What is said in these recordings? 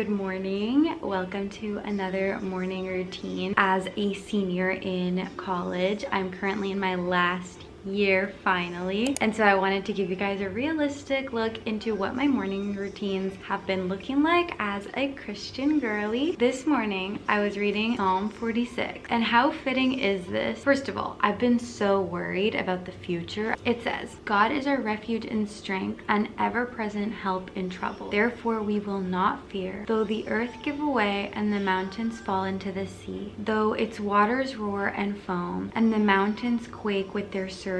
good morning. Welcome to another morning routine. As a senior in college, I'm currently in my last year finally, and so I wanted to give you guys a realistic look into what my morning routines have been looking like as a Christian girly. This morning I was reading Psalm 46, and how fitting is this? First of all, I've been so worried about the future. It says, God is our refuge and strength, an ever-present help in trouble. Therefore we will not fear, though the earth give away and the mountains fall into the sea, though its waters roar and foam and the mountains quake with their surging.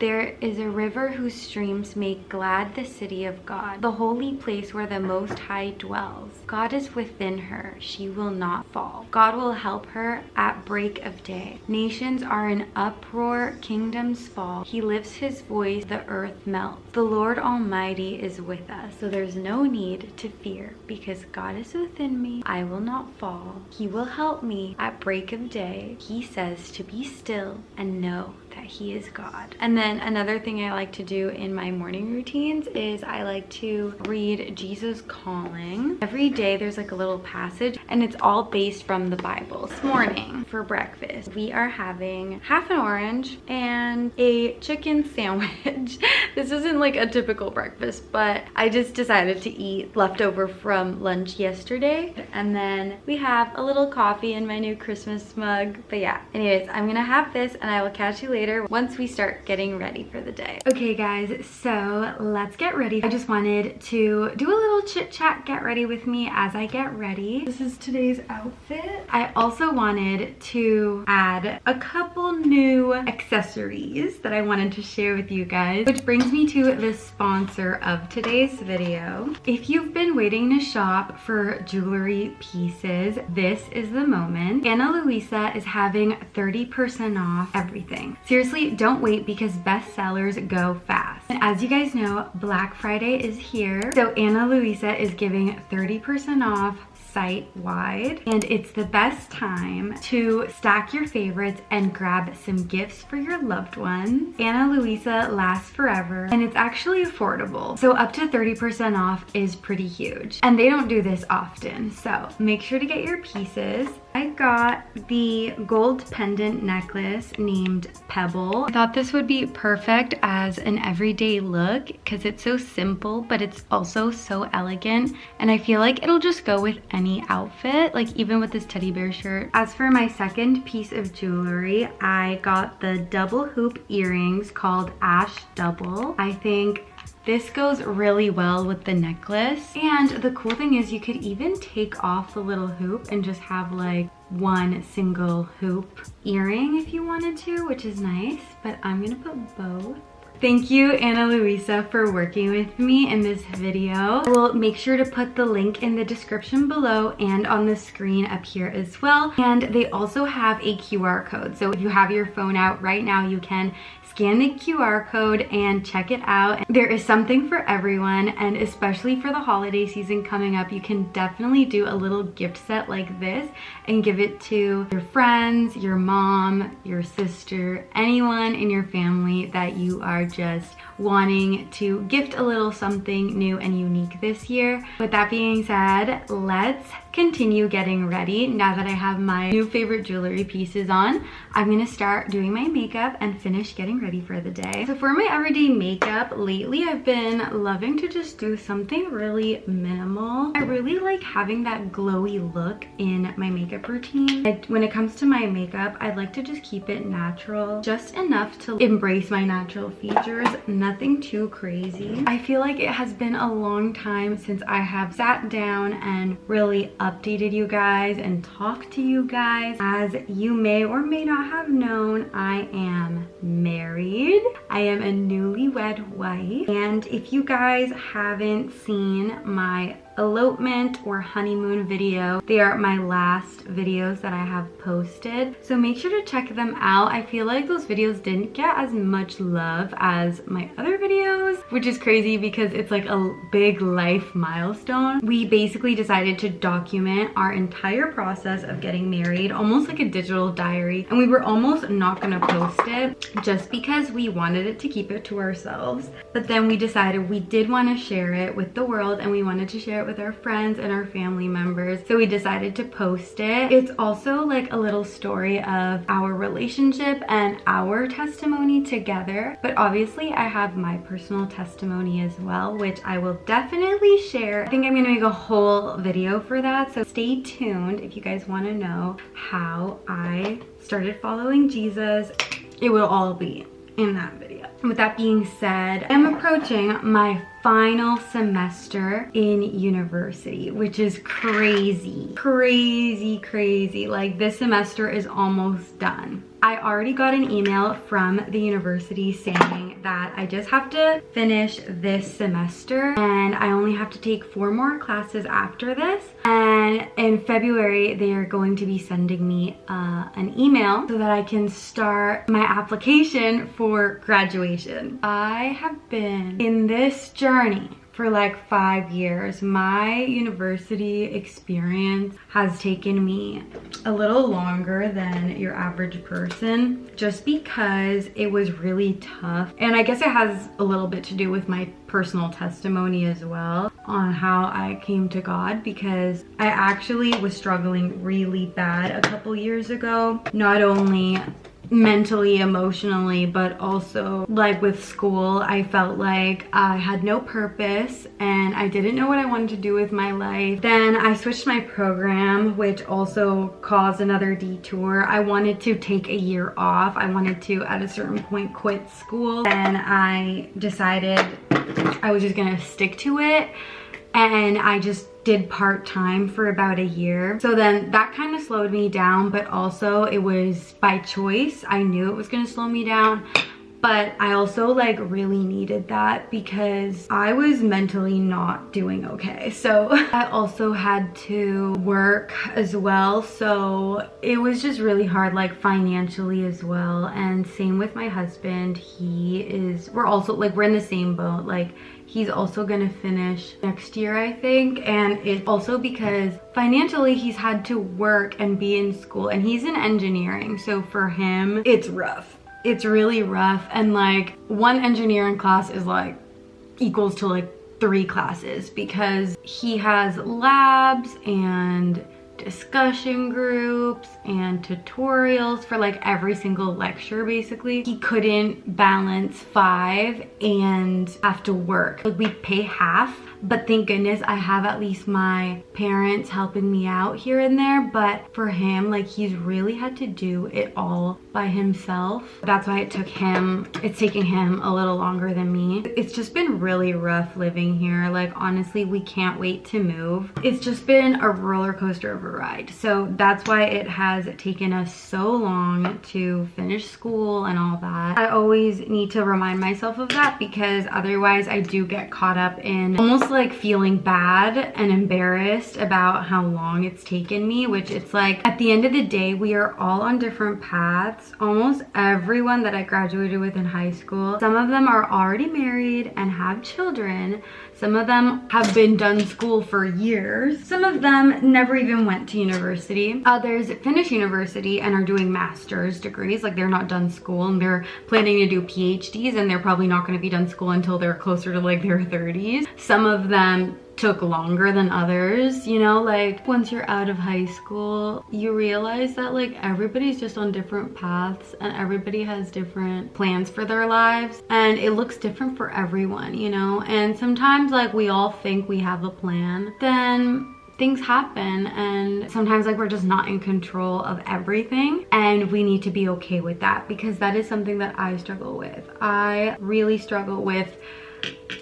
There is a river whose streams make glad the city of God, the holy place where the Most High dwells. God is within her, she will not fall. God will help her at break of day. Nations are in uproar, kingdoms fall. He lifts his voice, the earth melts. The Lord Almighty is with us, so there's no need to fear because God is within me. I will not fall. He will help me at break of day. He says to be still and know that he is God. And then another thing I like to do in my morning routines is I like to read Jesus Calling. Every day there's like a little passage and it's all based from the Bible. This morning for breakfast we are having half an orange and a chicken sandwich. This isn't like a typical breakfast, but I just decided to eat leftover from lunch yesterday. And then we have a little coffee in my new Christmas mug. But yeah, anyways, I'm gonna have this and I will catch you later once we start getting ready for the day. Okay guys, so let's get ready. I just wanted to do a little chit chat, get ready with me as I get ready. This is today's outfit. I also wanted to add a couple new accessories that I wanted to share with you guys, which brings me to the sponsor of today's video. If you've been waiting to shop for jewelry pieces, this is the moment. Ana Luisa is having 30% off everything. Seriously, don't wait because bestsellers go fast. And as you guys know, Black Friday is here. So Ana Luisa is giving 30% off site-wide, and it's the best time to stack your favorites and grab some gifts for your loved ones. Ana Luisa lasts forever and it's actually affordable. So up to 30% off is pretty huge. And they don't do this often. So make sure to get your pieces. I got the gold pendant necklace named Pebble. I thought this would be perfect as an everyday look because it's so simple, but it's also so elegant. And I feel like it'll just go with any outfit, like even with this teddy bear shirt. As for my second piece of jewelry, I got the double hoop earrings called Ash Double. I think this goes really well with the necklace. And the cool thing is you could even take off the little hoop and just have like one single hoop earring if you wanted to, which is nice, but I'm gonna put both. Thank you, Ana Luisa, for working with me in this video. I will make sure to put the link in the description below and on the screen up here as well. And they also have a QR code. So if you have your phone out right now, you can scan the QR code and check it out. There is something for everyone, and especially for the holiday season coming up, you can definitely do a little gift set like this and give it to your friends, your mom, your sister, anyone in your family that you are just wanting to gift a little something new and unique this year. With that being said, let's continue getting ready. Now that I have my new favorite jewelry pieces on, I'm gonna start doing my makeup and finish getting ready for the day. So for my everyday makeup, lately I've been loving to just do something really minimal. I really like having that glowy look in my makeup routine. When it comes to my makeup, I like to just keep it natural, just enough to embrace my natural features, nothing too crazy. I feel like it has been a long time since I have sat down and really updated you guys and talked to you guys. As you may or may not have known, I am married. I am a newlywed wife. And if you guys haven't seen my elopement or honeymoon video, they are my last videos that I have posted, so make sure to check them out. I feel like those videos didn't get as much love as my other videos, which is crazy because it's like a big life milestone. We basically decided to document our entire process of getting married, almost like a digital diary, and we were almost not gonna post it just because we wanted it to keep it to ourselves, but then we decided we did want to share it with the world and we wanted to share it it with our friends and our family members. So we decided to post it. It's also like a little story of our relationship and our testimony together. But obviously I have my personal testimony as well, which I will definitely share. I think I'm gonna make a whole video for that. So stay tuned if you guys wanna know how I started following Jesus. It will all be in that video. With that being said, I'm approaching my final semester in university, which is crazy. Like, this semester is almost done. I already got an email from the university saying that I just have to finish this semester and I only have to take 4 more classes after this. And in February, they are going to be sending me an email so that I can start my application for graduation. I have been in this journey for like 5 years. My university experience has taken me a little longer than your average person just because it was really tough. And I guess it has a little bit to do with my personal testimony as well on how I came to God, because I actually was struggling really bad a couple years ago, not only mentally, emotionally, but also like with school. I felt like I had no purpose and I didn't know what I wanted to do with my life. Then I switched my program, which also caused another detour. I wanted to take a year off. I wanted to at a certain point quit school, and I decided I was just gonna stick to it, and I just did part-time for about a year. So then that kind of slowed me down, but also it was by choice. I knew it was gonna slow me down, but I also like really needed that because I was mentally not doing okay. So I also had to work as well. So it was just really hard, like financially as well. And same with my husband. We're also like, we're in the same boat. Like, he's also gonna finish next year, I think. And it's also because financially he's had to work and be in school, and he's in engineering. So for him, it's rough. It's really rough. And like, one engineering class is like equals to like 3 classes because he has labs and discussion groups and tutorials for like every single lecture. Basically, he couldn't balance 5 and have to work. Like, we pay half, but thank goodness I have at least my parents helping me out here and there. But for him, like, he's really had to do it all by himself. That's why it's taking him a little longer than me. It's just been really rough living here. Like, honestly, we can't wait to move. It's just been a roller coaster of a ride. So that's why it has taken us so long to finish school and all that. I always need to remind myself of that, because otherwise I do get caught up in almost like feeling bad and embarrassed about how long it's taken me, which it's like, at the end of the day, we are all on different paths. Almost everyone that I graduated with in high school, some of them are already married and have children. Some of them have been done school for years. Some of them never even went to university. Others finish university and are doing master's degrees. Like, they're not done school and they're planning to do PhDs, and they're probably not going to be done school until they're closer to like their 30s. Some of them took longer than others, you know. Like, once you're out of high school, you realize that like everybody's just on different paths and everybody has different plans for their lives, and it looks different for everyone, you know. And sometimes like we all think we have a plan, then things happen, and sometimes like we're just not in control of everything, and we need to be okay with that, because that is something that I struggle with. I really struggle with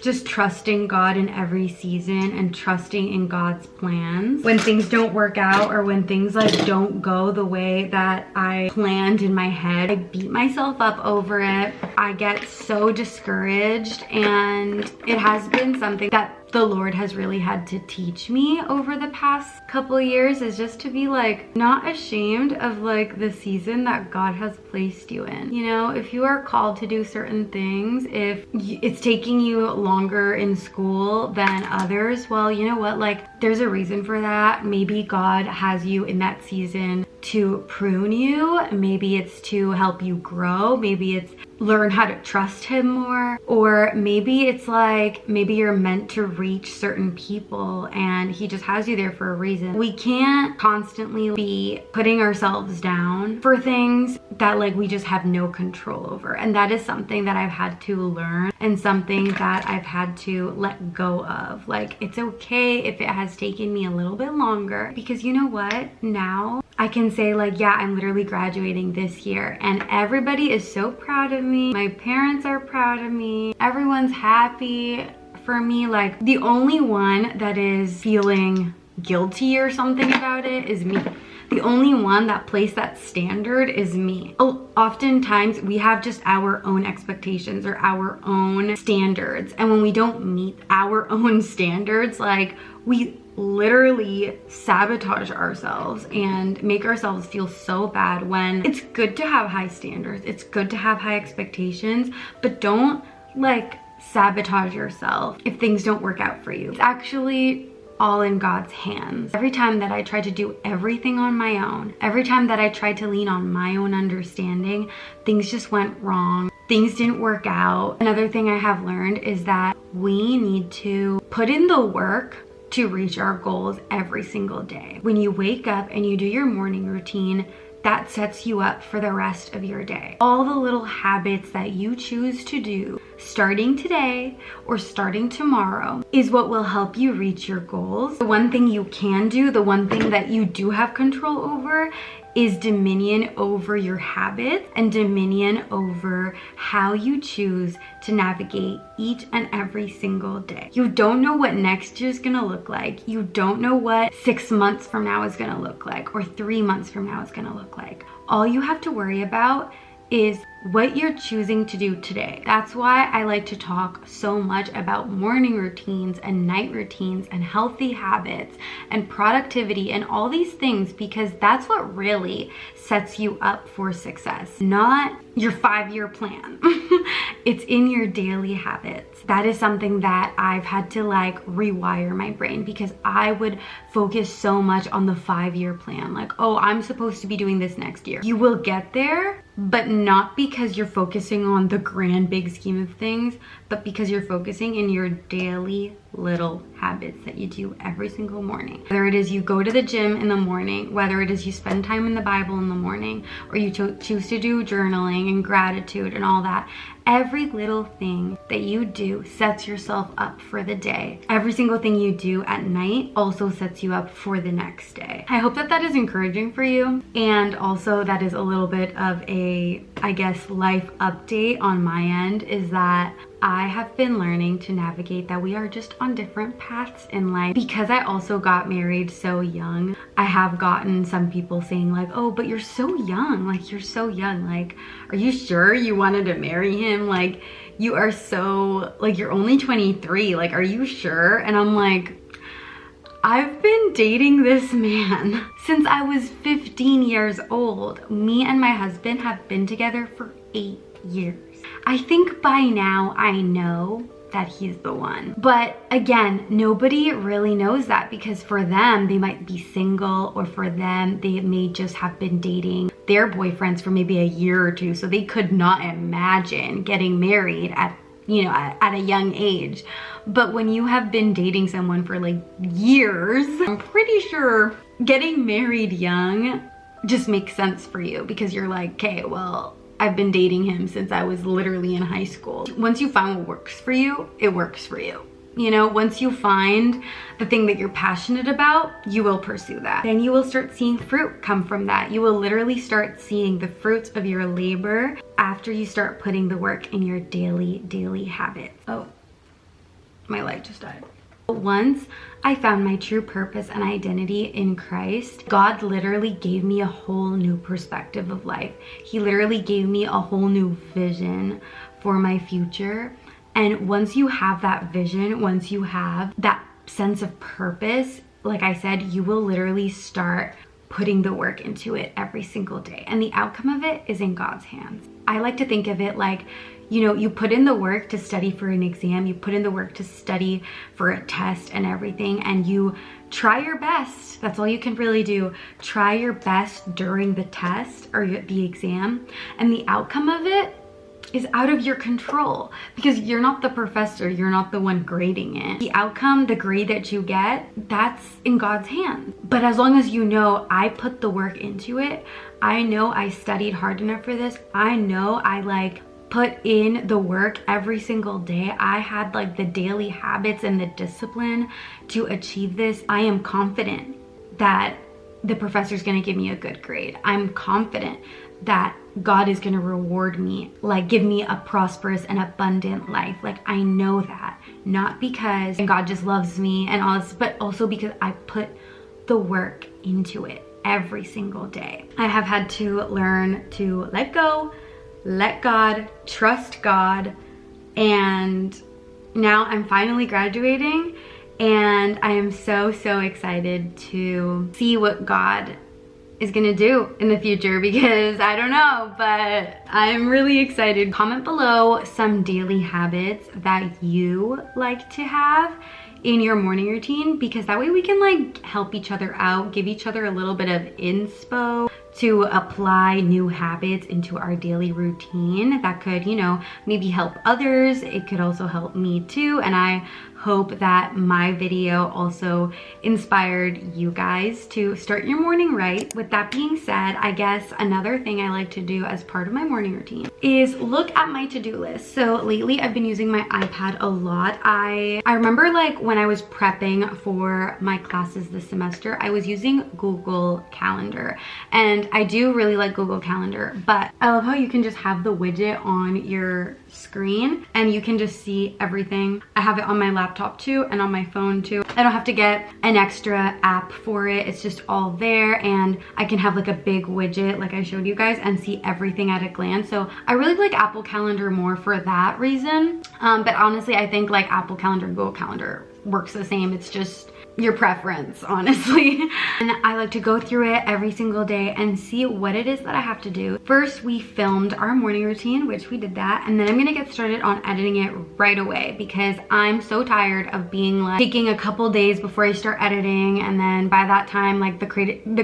just trusting God in every season and trusting in God's plans. When things don't work out, or when things like don't go the way that I planned in my head, I beat myself up over it. I get so discouraged, and it has been something that the Lord has really had to teach me over the past couple years, is just to be like not ashamed of like the season that God has placed you in. You know, if you are called to do certain things, if it's taking you longer in school than others, well, you know what, like there's a reason for that. Maybe God has you in that season to prune you. Maybe it's to help you grow. Maybe it's learn how to trust him more. Or maybe it's like, maybe you're meant to reach certain people and he just has you there for a reason. We can't constantly be putting ourselves down for things that like we just have no control over. And that is something that I've had to learn and something that I've had to let go of. Like, it's okay if it has taken me a little bit longer, because you know what? Now I can say like, yeah, I'm literally graduating this year and everybody is so proud of me. My parents are proud of me. Everyone's happy for me. Like, the only one that is feeling guilty or something about it is me. The only one that placed that standard is me. Oftentimes we have just our own expectations or our own standards. And when we don't meet our own standards, like, we literally sabotage ourselves and make ourselves feel so bad, when it's good to have high standards. It's good to have high expectations, but don't like sabotage yourself if things don't work out for you. It's actually all in God's hands. Every time that I tried to do everything on my own, every time that I tried to lean on my own understanding, things just went wrong. Things didn't work out. Another thing I have learned is that we need to put in the work to reach our goals every single day. When you wake up and you do your morning routine, that sets you up for the rest of your day. All the little habits that you choose to do starting today or starting tomorrow is what will help you reach your goals. The one thing you can do, the one thing that you do have control over, is dominion over your habits and dominion over how you choose to navigate each and every single day. You don't know what next year is gonna look like. You don't know what 6 months from now is gonna look like, or 3 months from now is gonna look like. All you have to worry about is what you're choosing to do today. That's why I like to talk so much about morning routines and night routines and healthy habits and productivity and all these things, because that's what really sets you up for success, not your 5-year plan. It's in your daily habits. That is something that I've had to like rewire my brain, because I would focus so much on the 5-year plan. Like, oh, I'm supposed to be doing this next year. You will get there, but not because you're focusing on the grand big scheme of things, but because you're focusing in your daily little habits that you do every single morning. Whether it is you go to the gym in the morning, whether it is you spend time in the Bible in the morning, or you choose to do journaling and gratitude and all that, every little thing that you do sets yourself up for the day. Every single thing you do at night also sets you up for the next day. I hope that that is encouraging for you. And also that is a little bit of a, I guess, life update on my end, is that I have been learning to navigate that we are just on different paths in life. Because I also got married so young, I have gotten some people saying like, oh, but you're so young, like you're so young, like, are you sure you wanted to marry him? Like, you are so, like, you're only 23, like, are you sure? And I'm like, I've been dating this man since I was 15 years old. Me and my husband have been together for 8 years. I think by now I know that he's the one. But again, nobody really knows that, because for them, they might be single, or for them, they may just have been dating their boyfriends for maybe a year or two. So they could not imagine getting married at, you know, at a young age. But when you have been dating someone for like years, I'm pretty sure getting married young just makes sense for you, because you're like, okay, well, I've been dating him since I was literally in high school. Once you find what works for you, it works for you. You know, once you find the thing that you're passionate about, you will pursue that. Then you will start seeing fruit come from that. You will literally start seeing the fruits of your labor after you start putting the work in your daily habits. Oh, my light just died. Once I found my true purpose and identity in Christ, God literally gave me a whole new perspective of life. He literally gave me a whole new vision for my future. And once you have that vision, once you have that sense of purpose, like I said, you will literally start putting the work into it every single day. And the outcome of it is in God's hands. I like to think of it like, you know, you put in the work to study for an exam, you put in the work to study for a test and everything, and you try your best. That's all you can really do. Try your best during the test or the exam, and the outcome of it is out of your control because you're not the professor, you're not the one grading it. The outcome, the grade that you get, that's in God's hands. But as long as you know I put the work into it, I know I studied hard enough for this, I know I like put in the work every single day, I had like the daily habits and the discipline to achieve this, I am confident that the professor's gonna give me a good grade. I'm confident that God is gonna reward me, like give me a prosperous and abundant life. Like I know that, not because God just loves me and all this, but also because I put the work into it every single day. I have had to learn to let go, let God, trust God, and now I'm finally graduating and I am so excited to see what God is gonna do in the future because I don't know, but I'm really excited. Comment below some daily habits that you like to have in your morning routine because that way we can like help each other out, give each other a little bit of inspo to apply new habits into our daily routine that could, you know, maybe help others. It could also help me too. And I hope that my video also inspired you guys to start your morning right. With that being said, I guess another thing I like to do as part of my morning routine is look at my to-do list. So lately I've been using my iPad a lot. I remember like when I was prepping for my classes this semester, I was using Google Calendar, and I do really like Google Calendar, but I love how you can just have the widget on your screen and you can just see everything. I have it on my laptop too and on my phone too. I don't have to get an extra app for it. It's just all there, and I can have like a big widget like I showed you guys and see everything at a glance. So I really like Apple Calendar more for that reason. But honestly, I think like Apple Calendar and Google Calendar works the same. It's just your preference, honestly. And I like to go through it every single day and see what it is that I have to do. First, we filmed our morning routine, which we did that, and then I'm gonna get started on editing it right away because I'm so tired of being like taking a couple days before I start editing, and then by that time like the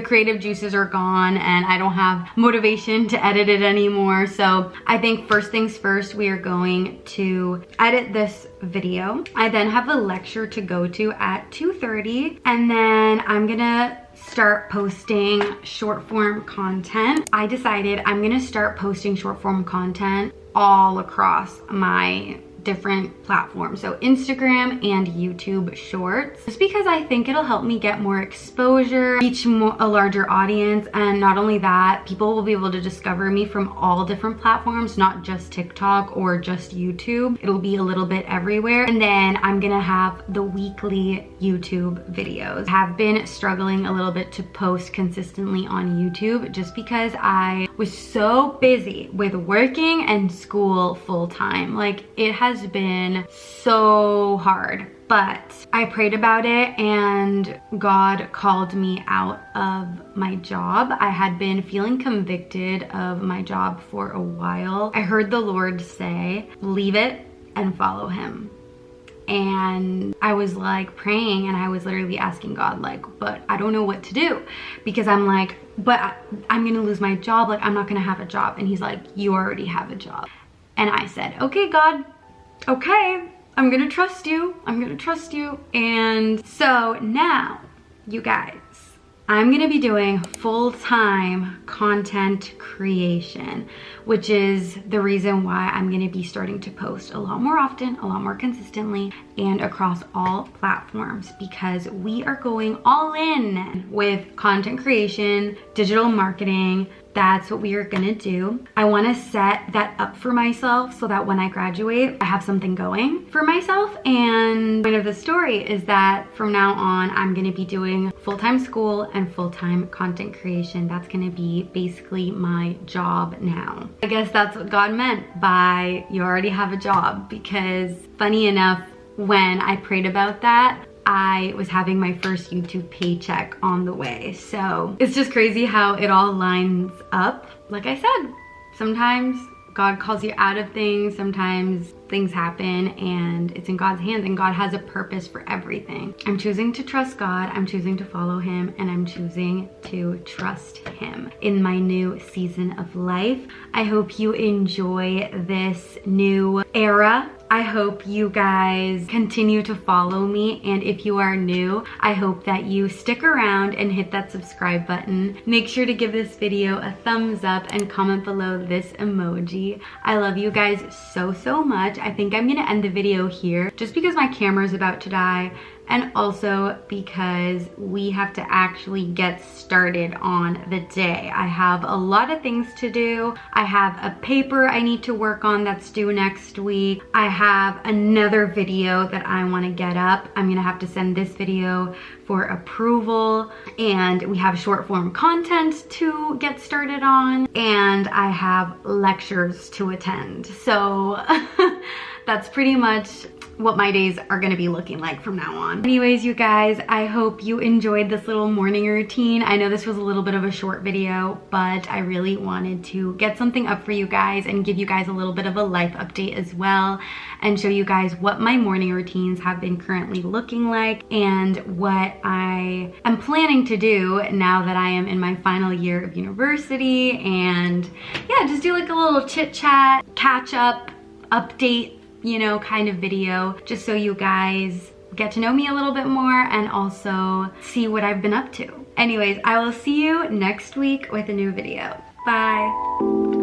creative juices are gone and I don't have motivation to edit it anymore. So I think first things first, we are going to edit this video. I then have a lecture to go to at 2:30, and then I'm gonna start posting short form content. I decided I'm gonna start posting short form content all across my different platforms, so Instagram and YouTube Shorts, just because I think it'll help me get more exposure, reach a larger audience, and not only that, people will be able to discover me from all different platforms, not just TikTok or just YouTube. It'll be a little bit everywhere. And then I'm gonna have the weekly YouTube videos. I have been struggling a little bit to post consistently on YouTube just because I was so busy with working and school full-time. Like, it has been so hard, but I prayed about it and God called me out of my job. I had been feeling convicted of my job for a while. I heard the Lord say, leave it and follow him. And I was like praying and I was literally asking God like, but I don't know what to do, because I'm like, but I'm gonna lose my job, like I'm not gonna have a job. And he's like, you already have a job. And I said, okay, God, okay, I'm gonna trust you. I'm gonna trust you. And so now, you guys, I'm gonna be doing full-time content creation, which is the reason why I'm gonna be starting to post a lot more often, a lot more consistently, and across all platforms, because we are going all in with content creation, digital marketing. That's what we are gonna do. I wanna set that up for myself so that when I graduate, I have something going for myself. And the point of the story is that from now on, I'm gonna be doing full-time school and full-time content creation. That's gonna be basically my job now. I guess that's what God meant by you already have a job, because funny enough, when I prayed about that, I was having my first YouTube paycheck on the way. So it's just crazy how it all lines up. Like I said, sometimes God calls you out of things. Sometimes things happen and it's in God's hands, and God has a purpose for everything. I'm choosing to trust God, I'm choosing to follow him, and I'm choosing to trust him in my new season of life. I hope you enjoy this new era. I hope you guys continue to follow me, and if you are new, I hope that you stick around and hit that subscribe button. Make sure to give this video a thumbs up and comment below this emoji. I love you guys so much. I think I'm gonna end the video here just because my camera is about to die, and also because we have to actually get started on the day. I have a lot of things to do. I have a paper I need to work on that's due next week. I have another video that I want to get up. I'm gonna have to send this video for approval, and we have short form content to get started on, and I have lectures to attend. So that's pretty much what my days are gonna be looking like from now on. Anyways, you guys, I hope you enjoyed this little morning routine. I know this was a little bit of a short video, but I really wanted to get something up for you guys and give you guys a little bit of a life update as well, and show you guys what my morning routines have been currently looking like and what I am planning to do now that I am in my final year of university. And yeah, just do like a little chit chat, catch up, update, you know, kind of video, just so you guys get to know me a little bit more and also see what I've been up to. Anyways, I will see you next week with a new video. Bye.